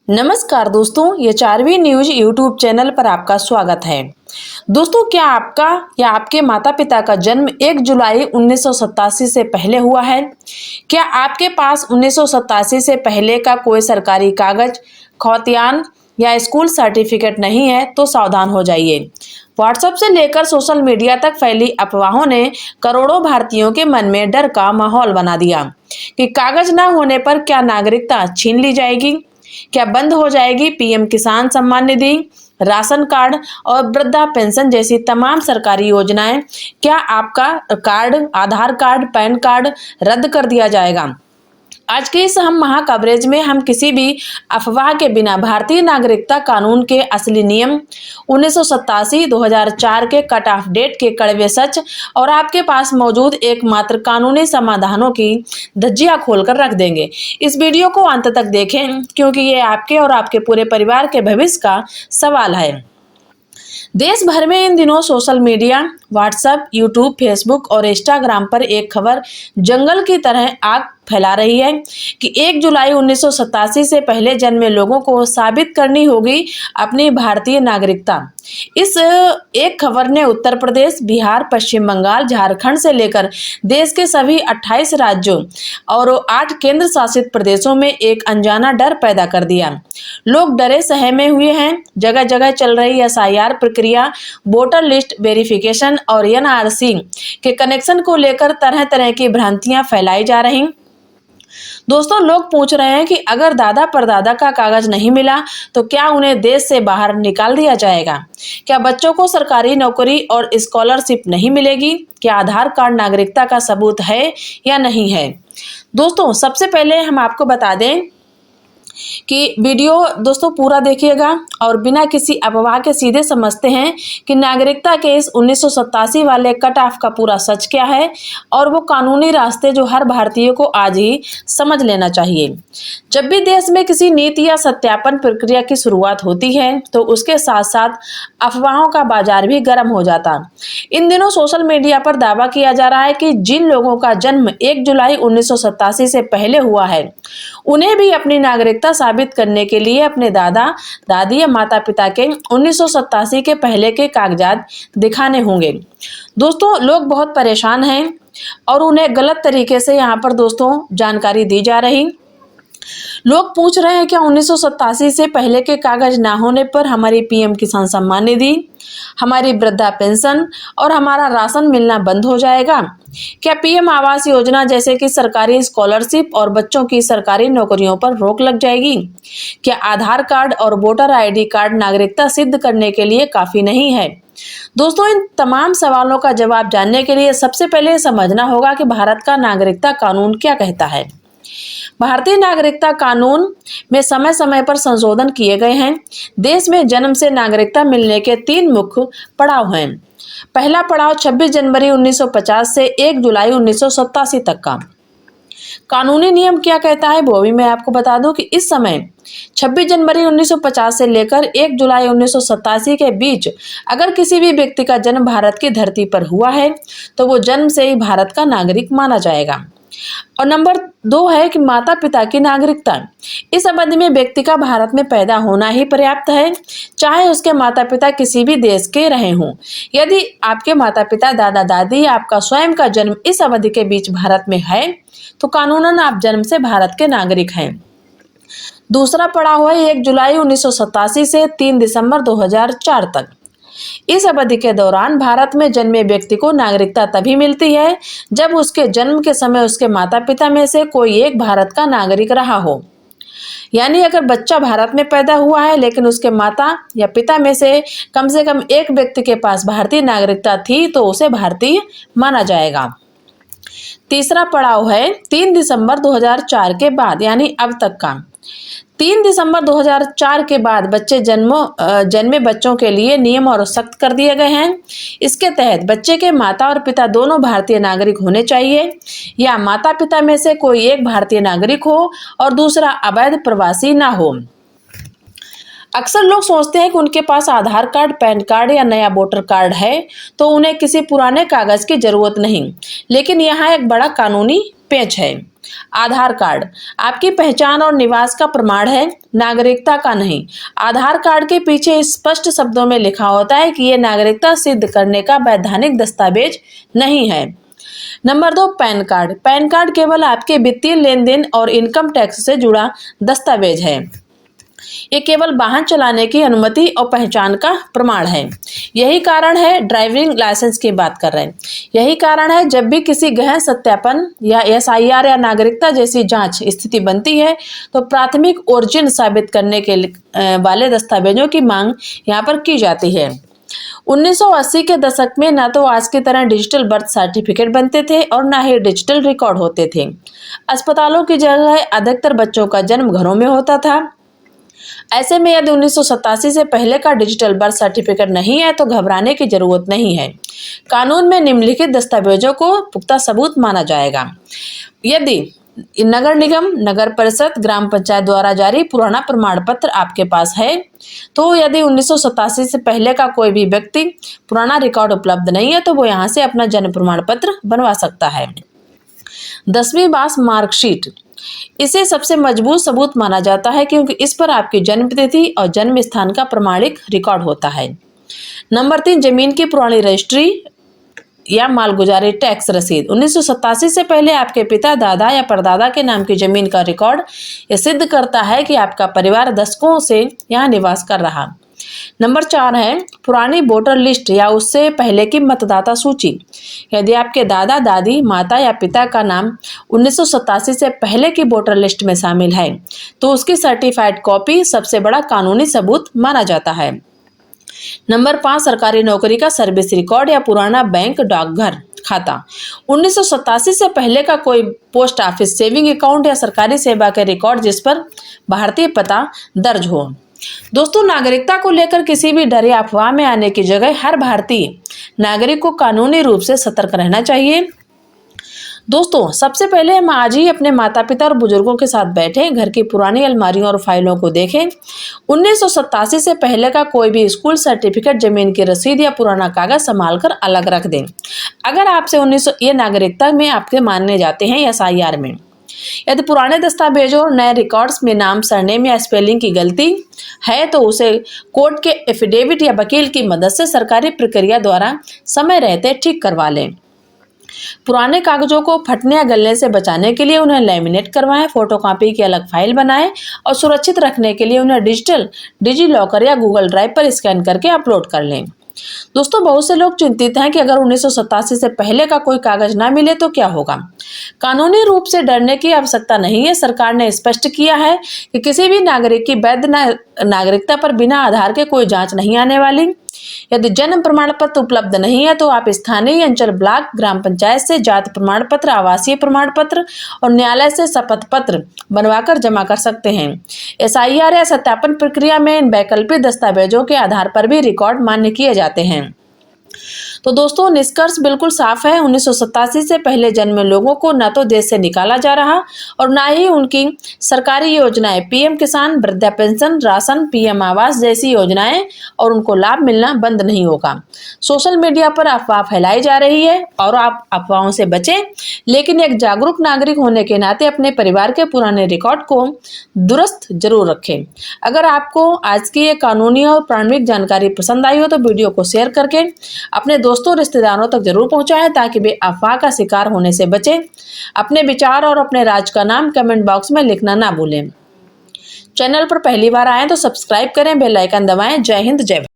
नमस्कार दोस्तों, ये 4वीं न्यूज यूट्यूब चैनल पर आपका स्वागत है। दोस्तों, क्या आपका या आपके माता पिता का जन्म 1 जुलाई 1987 से पहले हुआ है? क्या आपके पास 1987 से पहले का कोई सरकारी कागज, खतियान या स्कूल सर्टिफिकेट नहीं है तो सावधान हो जाइए। व्हाट्सएप से लेकर सोशल मीडिया तक फैली अफवाहों ने करोड़ों भारतीयों के मन में डर का माहौल बना दिया कि कागज न होने पर क्या नागरिकता छीन ली जाएगी, क्या बंद हो जाएगी पीएम किसान सम्मान निधि, राशन कार्ड और वृद्धा पेंशन जैसी तमाम सरकारी योजनाएं। क्या आपका कार्ड, आधार कार्ड, पैन कार्ड रद्द कर दिया जाएगा? आज के इस हम महा कवरेज में हम किसी भी अफवाह के बिना भारतीय नागरिकता कानून के असली नियम 1987 2004 के कट ऑफ डेट के कड़वे सच और आपके पास मौजूद एकमात्र कानूनी समाधानों की धज्जियां खोलकर रख देंगे। इस वीडियो को अंत तक देखें क्योंकि ये आपके और आपके पूरे परिवार के भविष्य का सवाल है। देश भर में इन दिनों social media, WhatsApp, YouTube, Facebook और इंस्टाग्राम पर एक खबर जंगल की तरह आग फैला रही है कि 1 जुलाई 1987 से पहले जन्मे लोगों को साबित करनी होगी अपनी भारतीय नागरिकता। इस एक खबर ने उत्तर प्रदेश, बिहार, पश्चिम बंगाल, झारखंड से लेकर देश के सभी 28 राज्यों और 8 केंद्र शासित प्रदेशों में एक अनजाना डर पैदा कर दिया। लोग डरे सहमे हुए हैं। जगह जगह चल रही एसआईआर प्रक्रिया, वोटर लिस्ट वेरिफिकेशन और एनआरसी के कनेक्शन को लेकर तरह तरह की भ्रांतियां फैलाई जा रही। दोस्तों, लोग पूछ रहे हैं कि अगर दादा परदादा का कागज नहीं मिला तो क्या उन्हें देश से बाहर निकाल दिया जाएगा? क्या बच्चों को सरकारी नौकरी और स्कॉलरशिप नहीं मिलेगी? क्या आधार कार्ड नागरिकता का सबूत है या नहीं है? दोस्तों, सबसे पहले हम आपको बता दें कि वीडियो दोस्तों पूरा देखिएगा और बिना किसी अफवाह के सीधे समझते हैं कि नागरिकता के इस 1987 वाले कट ऑफ का पूरा सच क्या है और वो कानूनी रास्ते जो हर भारतीय को आज ही समझ लेना चाहिए। जब भी देश में किसी नीति या सत्यापन प्रक्रिया की शुरुआत होती है तो उसके साथ साथ अफवाहों का बाजार भी गर्म हो जाता। इन दिनों सोशल मीडिया पर दावा किया जा रहा है कि जिन लोगों का जन्म 1 जुलाई 1987 से पहले हुआ है उन्हें भी अपनी नागरिकता साबित करने के लिए अपने दादा दादी या माता पिता के 1987 के पहले के कागजात दिखाने होंगे। दोस्तों, लोग बहुत परेशान हैं और उन्हें गलत तरीके से यहाँ पर दोस्तों जानकारी दी जा रही। लोग पूछ रहे हैं क्या 1987 से पहले के कागज ना होने पर हमारी पीएम किसान सम्मान निधि, हमारी वृद्धा पेंशन और हमारा राशन मिलना बंद हो जाएगा? क्या पीएम आवास योजना जैसे कि सरकारी स्कॉलरशिप और बच्चों की सरकारी नौकरियों पर रोक लग जाएगी? क्या आधार कार्ड और वोटर आईडी कार्ड नागरिकता सिद्ध करने के लिए काफी नहीं है? दोस्तों, इन तमाम सवालों का जवाब जानने के लिए सबसे पहले समझना होगा कि भारत का नागरिकता कानून क्या कहता है। भारतीय नागरिकता कानून में समय समय पर संशोधन किए गए हैं। देश में जन्म से नागरिकता मिलने के 3 मुख्य पड़ाव हैं। पहला पड़ाव 26 जनवरी 1950 से 1 जुलाई 1987 तक का। कानूनी नियम क्या कहता है वो भी मैं आपको बता दूं कि इस समय 26 जनवरी 1950 से लेकर 1 जुलाई 1987 के बीच अगर किसी भी व्यक्ति का जन्म भारत की धरती पर हुआ है तो वो जन्म से ही भारत का नागरिक माना जाएगा। और नंबर 2 है कि माता पिता की नागरिकता। इस अवधि में व्यक्ति का भारत में पैदा होना ही पर्याप्त है, चाहे उसके माता पिता किसी भी देश के रहे हों। यदि आपके माता पिता, दादा दादी या आपका स्वयं का जन्म इस अवधि के बीच भारत में है तो कानूनन आप जन्म से भारत के नागरिक हैं। दूसरा पड़ाव है 1 जुलाई 1987 से 3 दिसंबर 2004 तक। इस अवधि के दौरान भारत में जन्मे व्यक्ति को नागरिकता तभी मिलती है जब उसके जन्म के समय उसके माता पिता में से कोई एक भारत का नागरिक रहा हो। यानी अगर बच्चा भारत में पैदा हुआ है लेकिन उसके माता या पिता में से कम एक व्यक्ति के पास भारतीय नागरिकता थी तो उसे भारतीय माना जाएगा। तीसरा पड़ाव है 3 दिसंबर 2004 के बाद, यानी अब तक का। 3 दिसंबर 2004 के बाद जन्मे बच्चों के लिए नियम और सख्त कर दिए गए हैं। इसके तहत बच्चे के माता और पिता दोनों भारतीय नागरिक होने चाहिए या माता पिता में से कोई एक भारतीय नागरिक हो और दूसरा अवैध प्रवासी ना हो। अक्सर लोग सोचते हैं कि उनके पास आधार कार्ड, पैन कार्ड या नया वोटर कार्ड है तो उन्हें किसी पुराने कागज की जरूरत नहीं, लेकिन यहाँ एक बड़ा कानूनी पेच है। आधार कार्ड आपकी पहचान और निवास का प्रमाण है, नागरिकता का नहीं। आधार कार्ड के पीछे स्पष्ट शब्दों में लिखा होता है कि यह नागरिकता सिद्ध करने का वैधानिक दस्तावेज नहीं है। Number 2, pan card. Pan card केवल आपके वित्तीय लेन देन और इनकम टैक्स से जुड़ा दस्तावेज है। ये केवल वाहन चलाने की अनुमति और पहचान का प्रमाण है। यही कारण है, ड्राइविंग लाइसेंस की बात कर रहे हैं, यही कारण है जब भी किसी गहन सत्यापन या SIR या नागरिकता जैसी जांच स्थिति बनती है तो प्राथमिक ओरिजिन साबित करने के वाले दस्तावेजों की मांग यहाँ पर की जाती है। 1980 के दशक में ना तो आज की तरह डिजिटल बर्थ सर्टिफिकेट बनते थे और ना ही डिजिटल रिकॉर्ड होते थे। अस्पतालों की जगह अधिकतर बच्चों का जन्म घरों में होता था। ऐसे में यदि 1987 से पहले का डिजिटल बर्थ सर्टिफिकेट नहीं है तो घबराने की जरूरत नहीं है। कानून में निम्नलिखित दस्तावेजों को पुख्ता सबूत माना जाएगा। यदि नगर निगम, नगर परिषद, ग्राम पंचायत द्वारा जारी पुराना प्रमाण पत्र आपके पास है, तो यदि 1987 से पहले का कोई भी व्यक्ति पुराना रिकॉर्ड उपलब्ध नहीं है तो वो यहाँ से अपना जन्म प्रमाण पत्र बनवा सकता है। 10वीं पास मार्कशीट, इसे सबसे मजबूत सबूत माना जाता है क्योंकि इस पर आपकी जन्म तिथि और जन्म स्थान का प्रमाणिक रिकॉर्ड होता है। नंबर 3, जमीन की पुरानी रजिस्ट्री या मालगुजारी टैक्स रसीद। 1987 से पहले आपके पिता, दादा या परदादा के नाम की जमीन का रिकॉर्ड यह सिद्ध करता है कि आपका परिवार दशकों से यहाँ निवास कर रहा। नंबर 4 है पुरानी वोटर लिस्ट या उससे पहले की मतदाता सूची। यदि आपके दादा, दादी, माता या पिता का नाम 1987 से पहले की वोटर लिस्ट में शामिल है तो उसकी सर्टिफाइड कॉपी सबसे बड़ा कानूनी सबूत माना जाता है। नंबर 5, सरकारी नौकरी का सर्विस रिकॉर्ड या पुराना बैंक डाकघर खाता। 1987 से पहले का कोई पोस्ट ऑफिस सेविंग अकाउंट या सरकारी सेवा के रिकॉर्ड जिस पर भारतीय पता दर्ज हो। दोस्तों, नागरिकता को लेकर किसी भी डर या अफवाह में आने की जगह हर भारतीय नागरिक को कानूनी रूप से सतर्क रहना चाहिए। दोस्तों, सबसे पहले हम आज ही अपने माता पिता और बुजुर्गों के साथ बैठें, घर की पुरानी अलमारियों और फाइलों को देखें। 1987 से पहले का कोई भी स्कूल सर्टिफिकेट, जमीन की रसीद या पुराना कागज संभाल कर अलग रख दें। अगर आपसे 1900 ये नागरिकता में आपके मानने जाते हैं SIR में, यदि पुराने दस्तावेजों और नए रिकॉर्ड्स में नाम, सरनेम या स्पेलिंग की गलती है तो उसे कोर्ट के एफिडेविट या वकील की मदद से सरकारी प्रक्रिया द्वारा समय रहते ठीक करवा लें। पुराने कागजों को फटने या गलने से बचाने के लिए उन्हें लैमिनेट करवाएं, फोटोकॉपी की अलग फाइल बनाएं और सुरक्षित रखने के लिए उन्हें डिजी लॉकर या गूगल ड्राइव पर स्कैन करके अपलोड कर लें। दोस्तों, बहुत से लोग चिंतित हैं कि अगर 1987 से पहले का कोई कागज ना मिले तो क्या होगा। कानूनी रूप से डरने की आवश्यकता नहीं है। सरकार ने स्पष्ट किया है कि किसी भी नागरिक की वैध नागरिकता पर बिना आधार के कोई जांच नहीं आने वाली। यदि जन्म प्रमाण पत्र उपलब्ध नहीं है तो आप स्थानीय अंचल ब्लॉक, ग्राम पंचायत से जाति प्रमाण पत्र, आवासीय प्रमाण पत्र और न्यायालय से शपथ पत्र बनवाकर जमा कर सकते हैं। SIR या सत्यापन प्रक्रिया में इन वैकल्पिक दस्तावेजों के आधार पर भी रिकॉर्ड मान्य किए जाते हैं। तो दोस्तों, निष्कर्ष बिल्कुल साफ है। 1987 से पहले जन्मे लोगों को न तो देश से निकाला जा रहा और न ही उनकी सरकारी योजनाएं, PM किसान, वृद्धा पेंशन, राशन, PM आवास जैसी योजनाएं और उनको लाभ मिलना बंद नहीं होगा। सोशल मीडिया पर अफवाह फैलाई जा रही है और आप अफवाहों से बचें, लेकिन एक जागरूक नागरिक होने के नाते अपने परिवार के पुराने रिकॉर्ड को दुरुस्त जरूर रखें। अगर आपको आज की ये कानूनी और प्रारंभिक जानकारी पसंद आई हो तो वीडियो को शेयर करके अपने दोस्तों, रिश्तेदारों तक जरूर पहुंचाएं ताकि वे अफवाह का शिकार होने से बचें। अपने विचार और अपने राज्य का नाम कमेंट बॉक्स में लिखना ना भूलें। चैनल पर पहली बार आए तो सब्सक्राइब करें, बेल आइकन दबाएं। जय हिंद, जय भारत।